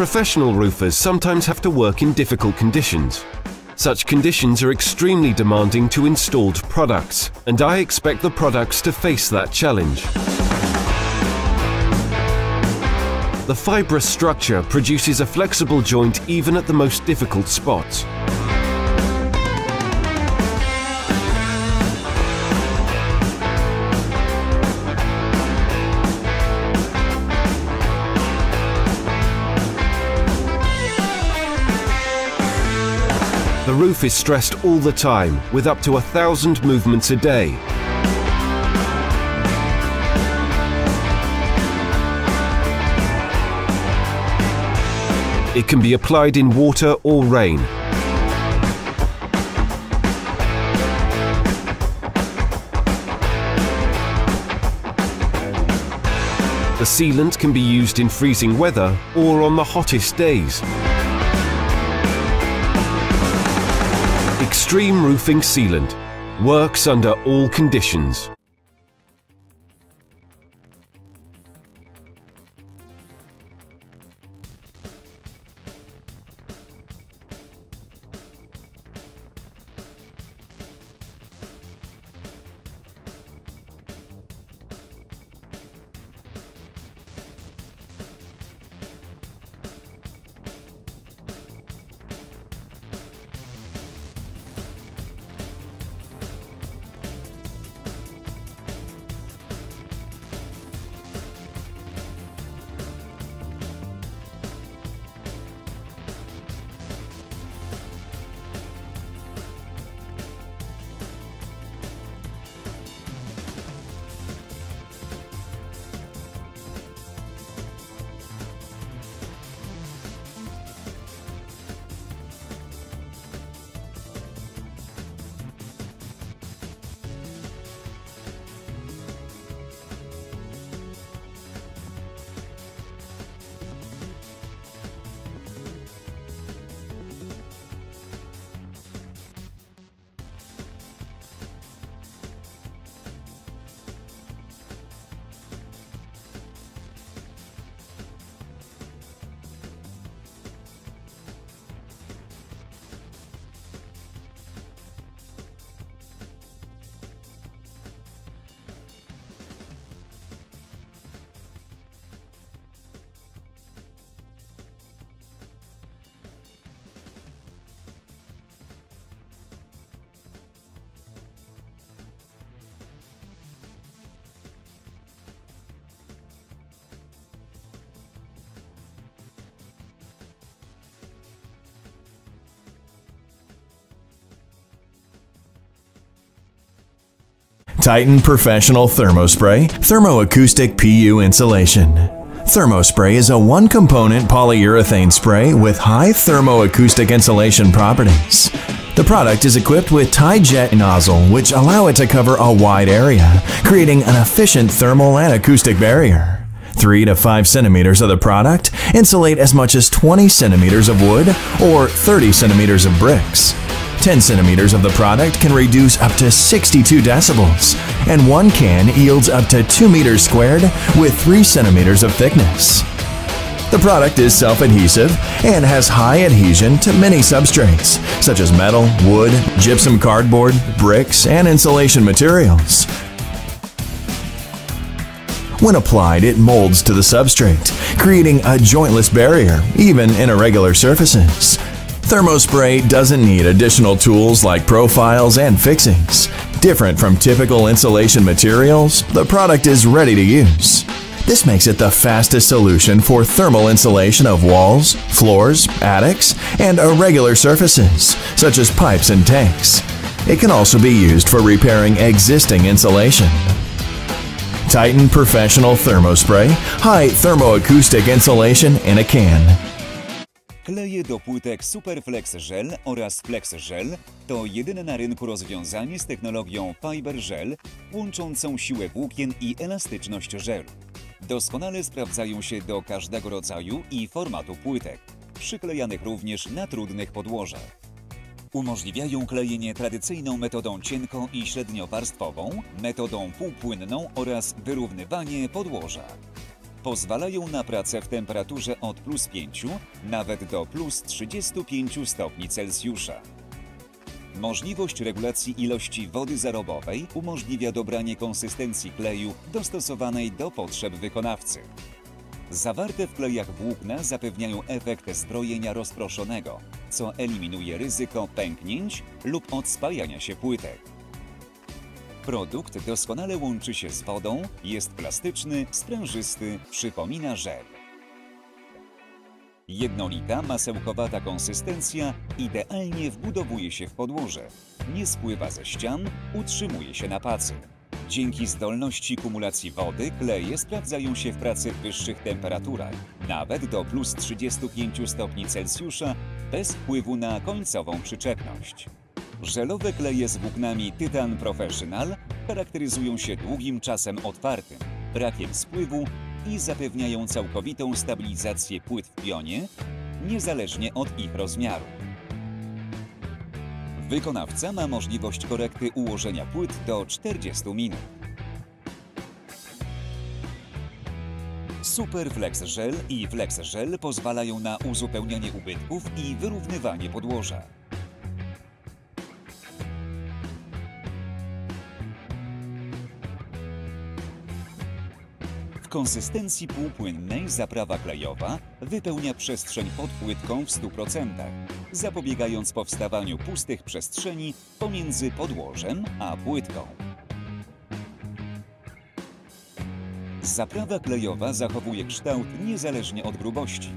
Professional roofers sometimes have to work in difficult conditions. Such conditions are extremely demanding to installed products, and I expect the products to face that challenge. The fibrous structure produces a flexible joint even at the most difficult spots. The roof is stressed all the time, with up to 1,000 movements a day. It can be applied in water or rain. The sealant can be used in freezing weather or on the hottest days. Extreme Roofing Sealant works under all conditions. Tytan Professional Thermospray Thermoacoustic PU Insulation. Thermospray is a one-component polyurethane spray with high thermoacoustic insulation properties. The product is equipped with tie jet nozzle, which allow it to cover a wide area, creating an efficient thermal and acoustic barrier. 3 to 5 centimeters of the product insulate as much as 20 centimeters of wood or 30 centimeters of bricks. 10 centimeters of the product can reduce up to 62 decibels, and one can yields up to 2 meters squared with 3 centimeters of thickness. The product is self-adhesive and has high adhesion to many substrates, such as metal, wood, gypsum cardboard, bricks, and insulation materials. When applied, it molds to the substrate, creating a jointless barrier, even in irregular surfaces. Thermospray doesn't need additional tools like profiles and fixings. Different from typical insulation materials, the product is ready to use. This makes it the fastest solution for thermal insulation of walls, floors, attics, and irregular surfaces, such as pipes and tanks. It can also be used for repairing existing insulation. Tytan Professional Thermospray, high thermoacoustic insulation in a can. Kleje do płytek Superflex Gel oraz Flex Gel to jedyne na rynku rozwiązanie z technologią Fiber Gel, łączącą siłę włókien i elastyczność żelu. Doskonale sprawdzają się do każdego rodzaju i formatu płytek, przyklejanych również na trudnych podłożach. Umożliwiają klejenie tradycyjną metodą cienko- i średniowarstwową, metodą półpłynną oraz wyrównywanie podłoża. Pozwalają na pracę w temperaturze od +5 nawet do +35 stopni Celsjusza. Możliwość regulacji ilości wody zarobowej umożliwia dobranie konsystencji kleju dostosowanej do potrzeb wykonawcy. Zawarte w klejach włókna zapewniają efekt zbrojenia rozproszonego, co eliminuje ryzyko pęknięć lub odspajania się płytek. Produkt doskonale łączy się z wodą, jest plastyczny, sprężysty, przypomina żel. Jednolita, masełkowata konsystencja idealnie wbudowuje się w podłoże, nie spływa ze ścian, utrzymuje się na pacy. Dzięki zdolności kumulacji wody kleje sprawdzają się w pracy w wyższych temperaturach, nawet do +35 stopni Celsjusza, bez wpływu na końcową przyczepność. Żelowe kleje z włóknami Tytan Professional charakteryzują się długim czasem otwartym, brakiem spływu i zapewniają całkowitą stabilizację płyt w pionie, niezależnie od ich rozmiaru. Wykonawca ma możliwość korekty ułożenia płyt do 40 minut. Super Flex Gel i Flex Gel pozwalają na uzupełnianie ubytków i wyrównywanie podłoża. W konsystencji półpłynnej zaprawa klejowa wypełnia przestrzeń pod płytką w 100%, zapobiegając powstawaniu pustych przestrzeni pomiędzy podłożem a płytką. Zaprawa klejowa zachowuje kształt niezależnie od grubości,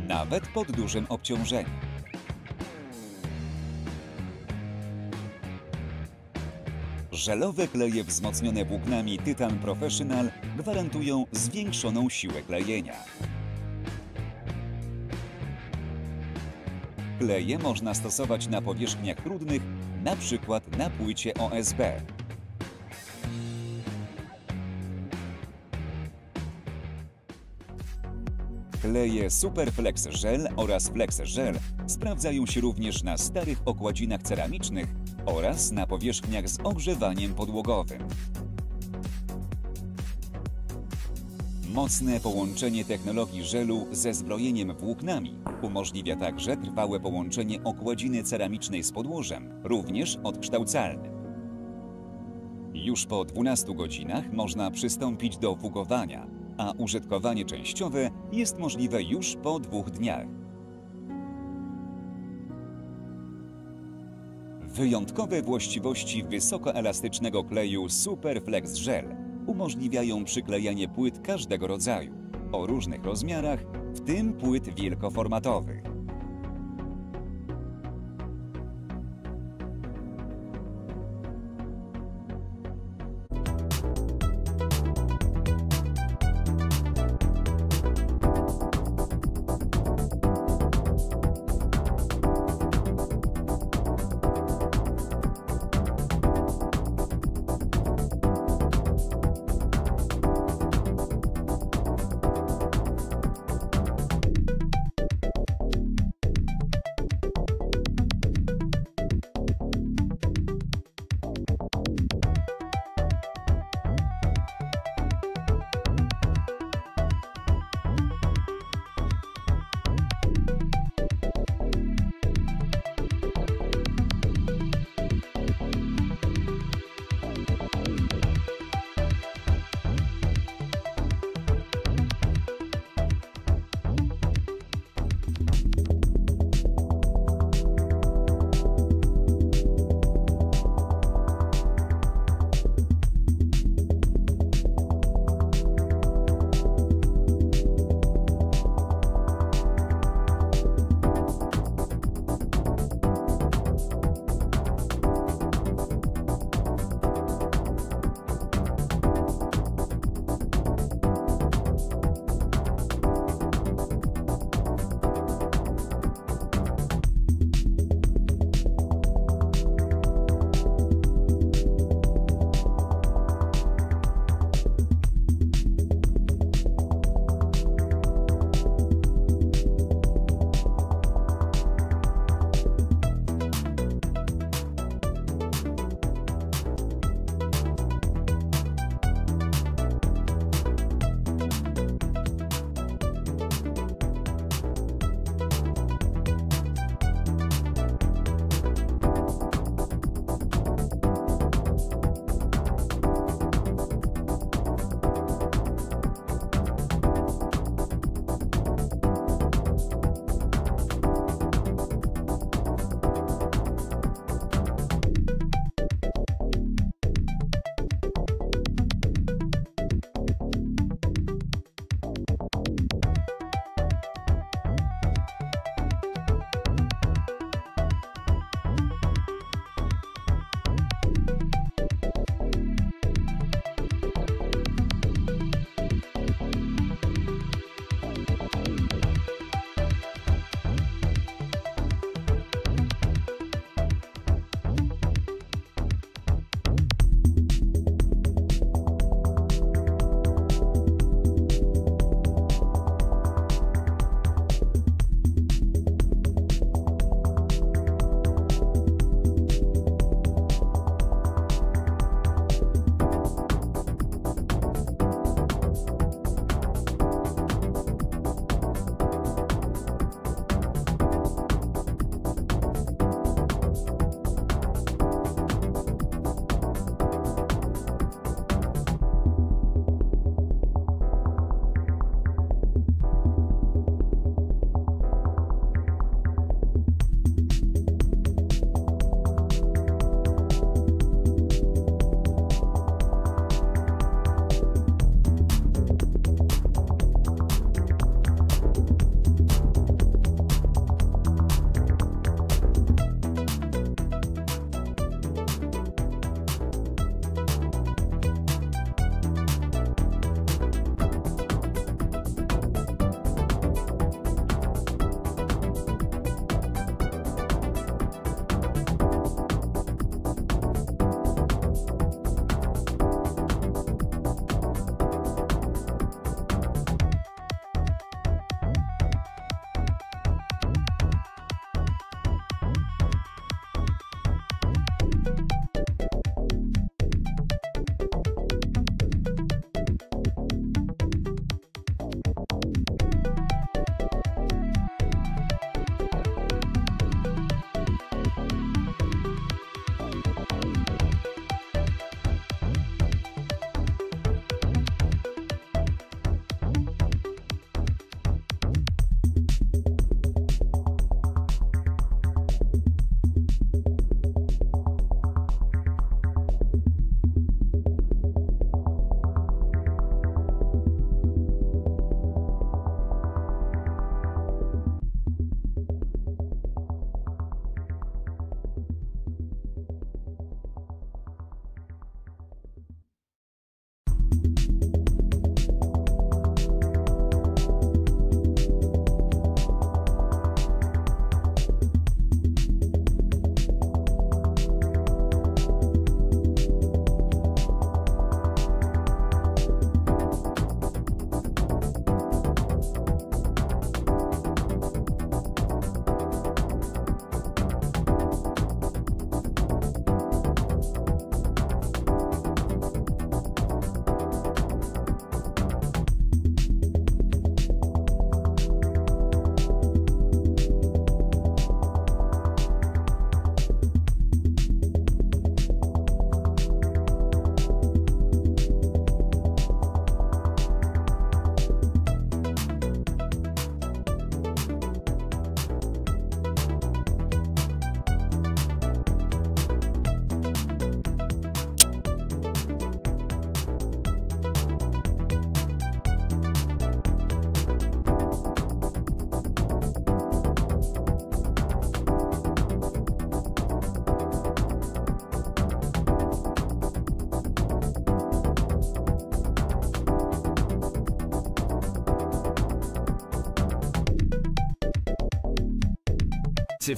nawet pod dużym obciążeniem. Żelowe kleje wzmocnione włóknami Tytan Professional gwarantują zwiększoną siłę klejenia. Kleje można stosować na powierzchniach trudnych, np. na płycie OSB. Kleje Super Flex Gel oraz Flex Gel sprawdzają się również na starych okładzinach ceramicznych oraz na powierzchniach z ogrzewaniem podłogowym. Mocne połączenie technologii żelu ze zbrojeniem włóknami umożliwia także trwałe połączenie okładziny ceramicznej z podłożem, również odkształcalnym. Już po 12 godzinach można przystąpić do fugowania, a użytkowanie częściowe jest możliwe już po 2 dniach. Wyjątkowe właściwości wysokoelastycznego kleju Super Flex Gel umożliwiają przyklejanie płyt każdego rodzaju, o różnych rozmiarach, w tym płyt wielkoformatowych.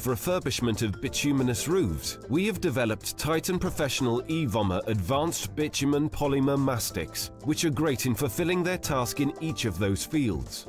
Refurbishment of bituminous roofs, we have developed Tytan Professional E-Vommer Advanced Bitumen Polymer Mastics, which are great in fulfilling their task in each of those fields.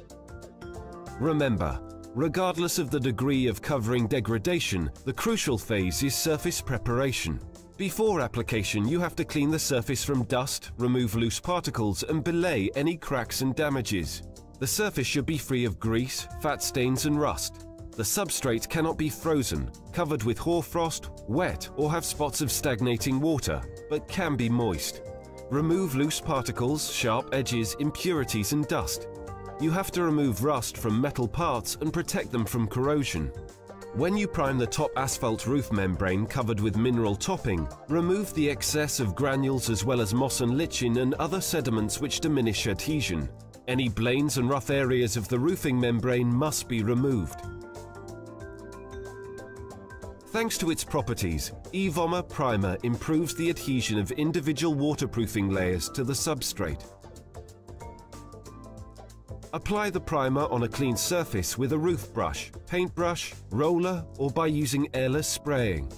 Remember, regardless of the degree of covering degradation, the crucial phase is surface preparation. Before application, you have to clean the surface from dust, remove loose particles, and belay any cracks and damages. The surface should be free of grease, fat stains, and rust. The substrate cannot be frozen, covered with hoarfrost, wet, or have spots of stagnating water, but can be moist. Remove loose particles, sharp edges, impurities, and dust. You have to remove rust from metal parts and protect them from corrosion. When you prime the top asphalt roof membrane covered with mineral topping, remove the excess of granules as well as moss and lichen and other sediments which diminish adhesion. Any blains and rough areas of the roofing membrane must be removed. Thanks to its properties, E-Vommer Primer improves the adhesion of individual waterproofing layers to the substrate. Apply the primer on a clean surface with a roof brush, paintbrush, roller, or by using airless spraying.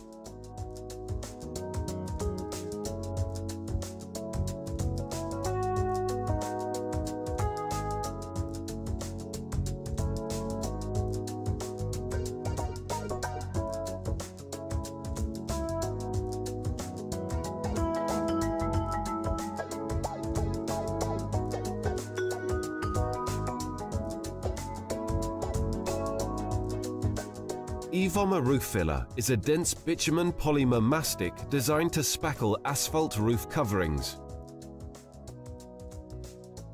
E-Vommer Roof Filler is a dense bitumen polymer mastic designed to spackle asphalt roof coverings.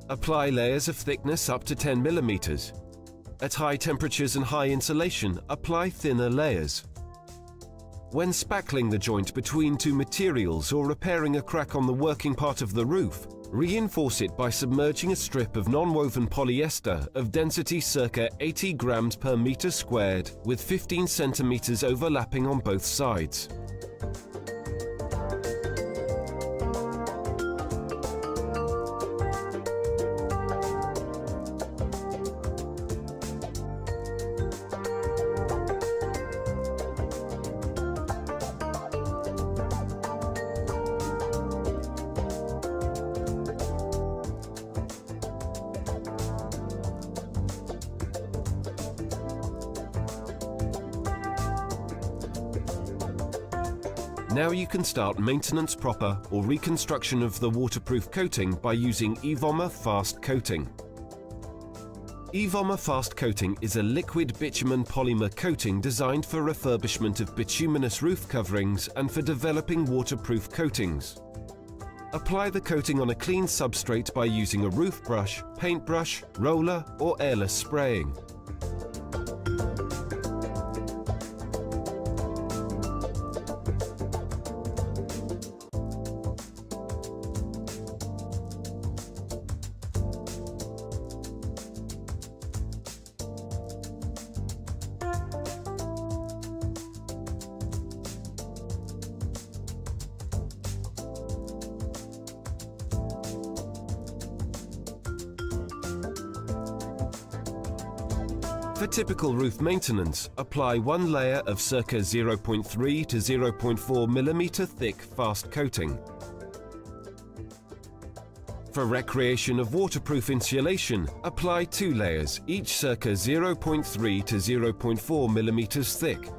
Apply layers of thickness up to 10 mm. At high temperatures and high insulation, apply thinner layers. When spackling the joint between two materials or repairing a crack on the working part of the roof, reinforce it by submerging a strip of non-woven polyester of density circa 80 grams per meter squared with 15 centimeters overlapping on both sides. Now you can start maintenance proper or reconstruction of the waterproof coating by using E-Vommer Fast Coating. E-Vommer Fast Coating is a liquid bitumen polymer coating designed for refurbishment of bituminous roof coverings and for developing waterproof coatings. Apply the coating on a clean substrate by using a roof brush, paintbrush, roller, or airless spraying. For typical roof maintenance, apply one layer of circa 0.3 to 0.4 mm thick fast coating. For recreation of waterproof insulation, apply 2 layers, each circa 0.3 to 0.4 mm thick.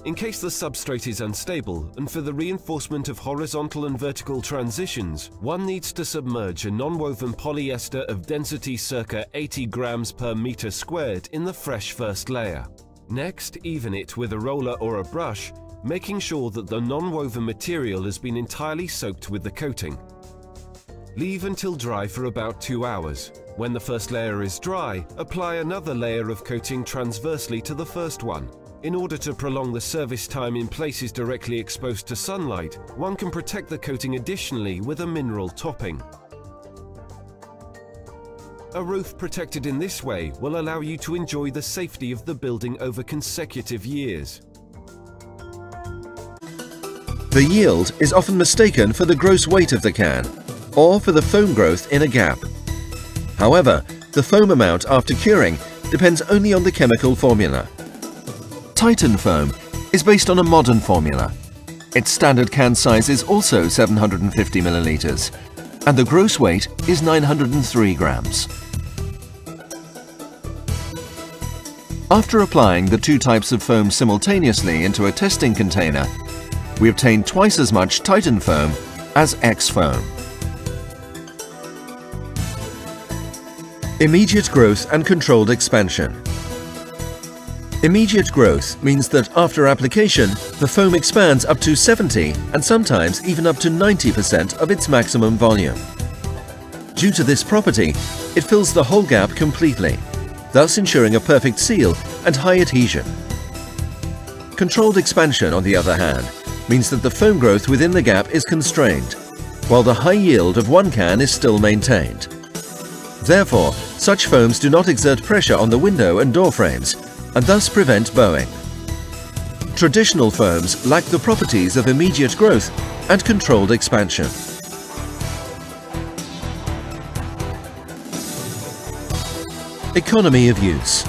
In case the substrate is unstable, and for the reinforcement of horizontal and vertical transitions, one needs to submerge a non-woven polyester of density circa 80 grams per meter squared in the fresh first layer. Next, even it with a roller or a brush, making sure that the non-woven material has been entirely soaked with the coating. Leave until dry for about 2 hours. When the first layer is dry, apply another layer of coating transversely to the first one. In order to prolong the service time in places directly exposed to sunlight, one can protect the coating additionally with a mineral topping. A roof protected in this way will allow you to enjoy the safety of the building over consecutive years. The yield is often mistaken for the gross weight of the can, or for the foam growth in a gap. However, the foam amount after curing depends only on the chemical formula. Tytan foam is based on a modern formula. Its standard can size is also 750 milliliters, and the gross weight is 903 grams. After applying the 2 types of foam simultaneously into a testing container, we obtain twice as much Tytan foam as X foam. Immediate growth and controlled expansion. Immediate growth means that after application, the foam expands up to 70 and sometimes even up to 90% of its maximum volume. Due to this property, it fills the whole gap completely, thus ensuring a perfect seal and high adhesion. Controlled expansion, on the other hand, means that the foam growth within the gap is constrained, while the high yield of one can is still maintained. Therefore, such foams do not exert pressure on the window and door frames, and thus prevent bowing. Traditional foams lack the properties of immediate growth and controlled expansion. Economy of use.